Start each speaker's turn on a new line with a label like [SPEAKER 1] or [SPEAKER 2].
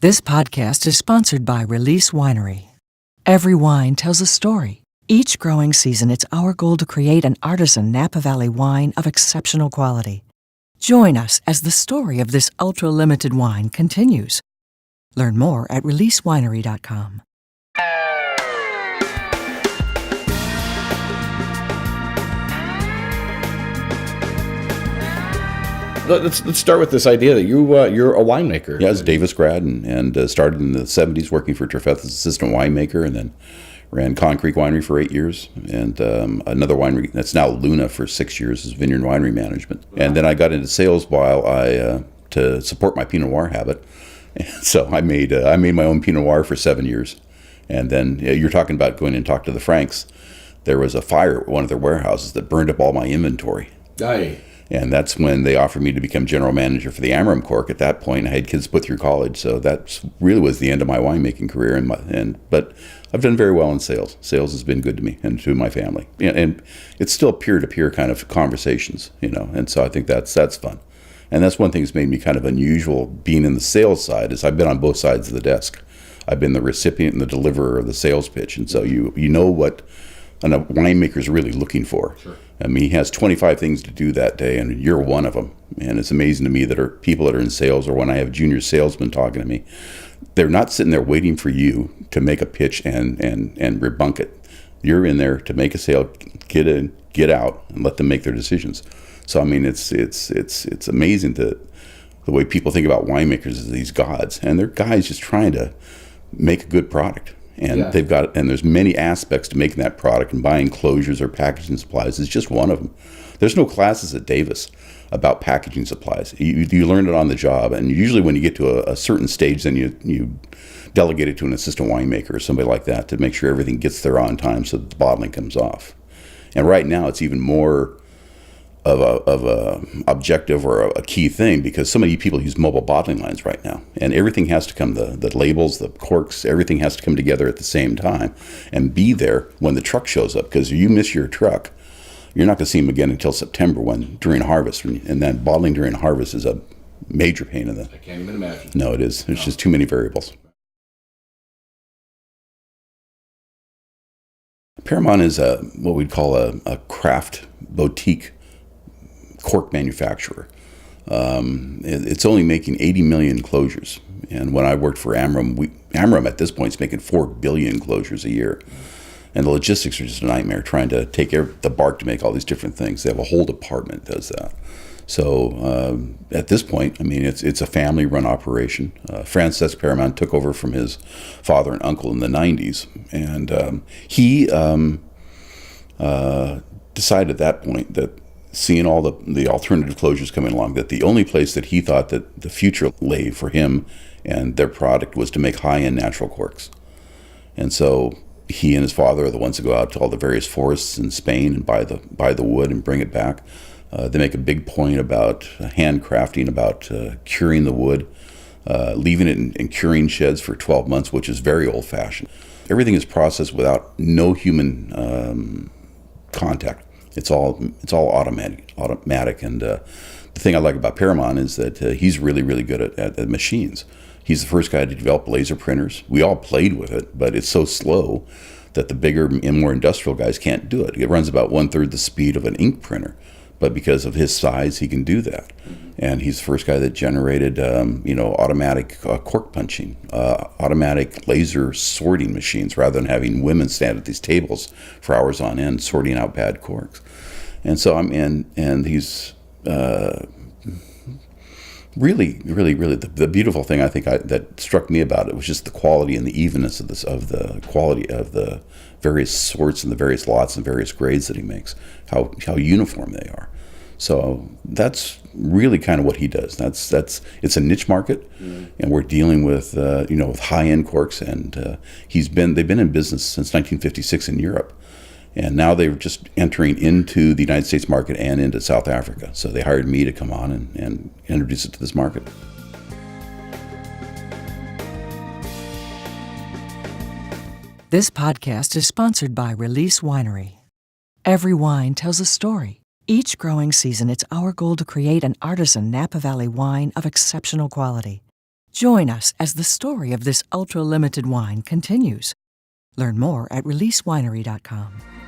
[SPEAKER 1] This podcast is sponsored by Release Winery. Every wine tells a story. Each growing season, it's our goal to create an artisan Napa Valley wine of exceptional quality. Join us as the story of this ultra-limited wine continues. Learn more at releasewinery.com.
[SPEAKER 2] Let's start with this idea that you're a winemaker.
[SPEAKER 3] Yeah, I was a Davis grad and started in the 70s working for Trefetha's assistant winemaker, and then ran Con Creek Winery for 8 years, and another winery that's now Luna for 6 years as vineyard winery management. And then I got into sales to support my Pinot Noir habit. And so I made my own Pinot Noir for 7 years. And then you're talking about going and talk to the Franks. There was a fire at one of their warehouses that burned up all my inventory.
[SPEAKER 2] Aye.
[SPEAKER 3] And that's when they offered me to become general manager for the Amarum Cork. At that point, I had kids put through college, so that really was the end of my winemaking career. But I've done very well in sales. Sales has been good to me and to my family. And it's still peer-to-peer kind of conversations, And so I think that's fun. And that's one thing that's made me kind of unusual being in the sales side is I've been on both sides of the desk. I've been the recipient and the deliverer of the sales pitch, and so you know what a winemaker's really looking for.
[SPEAKER 2] Sure.
[SPEAKER 3] I mean, he has 25 things to do that day, and you're one of them. And it's amazing to me that are people that are in sales, or when I have junior salesmen talking to me, they're not sitting there waiting for you to make a pitch and rebunk it. You're in there to make a sale, get in, get out, and let them make their decisions. So I mean, it's amazing the way people think about winemakers as these gods, and they're guys just trying to make a good product. And there's many aspects to making that product, and buying closures or packaging supplies is just one of them. There's no classes at Davis about packaging supplies. You learn it on the job, and usually when you get to a certain stage, then you delegate it to an assistant winemaker or somebody like that to make sure everything gets there on time so that the bottling comes off. And right now it's even more of a objective or a key thing, because so many people use mobile bottling lines right now, and everything has to come, the labels, the corks, everything has to come together at the same time and be there when the truck shows up, because if you miss your truck, you're not going to see them again until September during harvest, and then bottling during harvest is a major pain in the...
[SPEAKER 2] I can't even imagine.
[SPEAKER 3] No, it is. There's just too many variables. Parramon is what we'd call a craft boutique cork manufacturer. It's only making 80 million closures, and when I worked for Amarum at this point is making 4 billion closures a year, and the logistics are just a nightmare trying to take the bark to make all these different things. They have a whole department that does that. So at this point, I mean, it's a family-run operation. Francesc Parramon took over from his father and uncle in the 90s, and he decided at that point that, seeing all the alternative closures coming along, that the only place that he thought that the future lay for him and their product was to make high-end natural corks. And so he and his father are the ones that go out to all the various forests in Spain and buy the wood and bring it back. They make a big point about handcrafting, about curing the wood, leaving it in curing sheds for 12 months, which is very old-fashioned. Everything is processed without no human contact. It's all automatic, and the thing I like about Parramon is that he's really, really good at the machines. He's the first guy to develop laser printers. We all played with it, but it's so slow that the bigger and more industrial guys can't do it. It runs about 1/3 the speed of an ink printer, but because of his size, he can do that. And he's the first guy that generated, automatic cork punching, automatic laser sorting machines, rather than having women stand at these tables for hours on end sorting out bad corks. And so and he's really, really, really the beautiful thing I think that struck me about it was just the quality and the evenness of the quality of the various sorts and the various lots and various grades that he makes, how uniform they are. So that's really kind of what he does. It's a niche market, and we're dealing with with high-end corks. And they've been in business since 1956 in Europe, and now they're just entering into the United States market and into South Africa. So they hired me to come on and introduce it to this market.
[SPEAKER 1] This podcast is sponsored by Release Winery. Every wine tells a story. Each growing season, it's our goal to create an artisan Napa Valley wine of exceptional quality. Join us as the story of this ultra-limited wine continues. Learn more at releasewinery.com.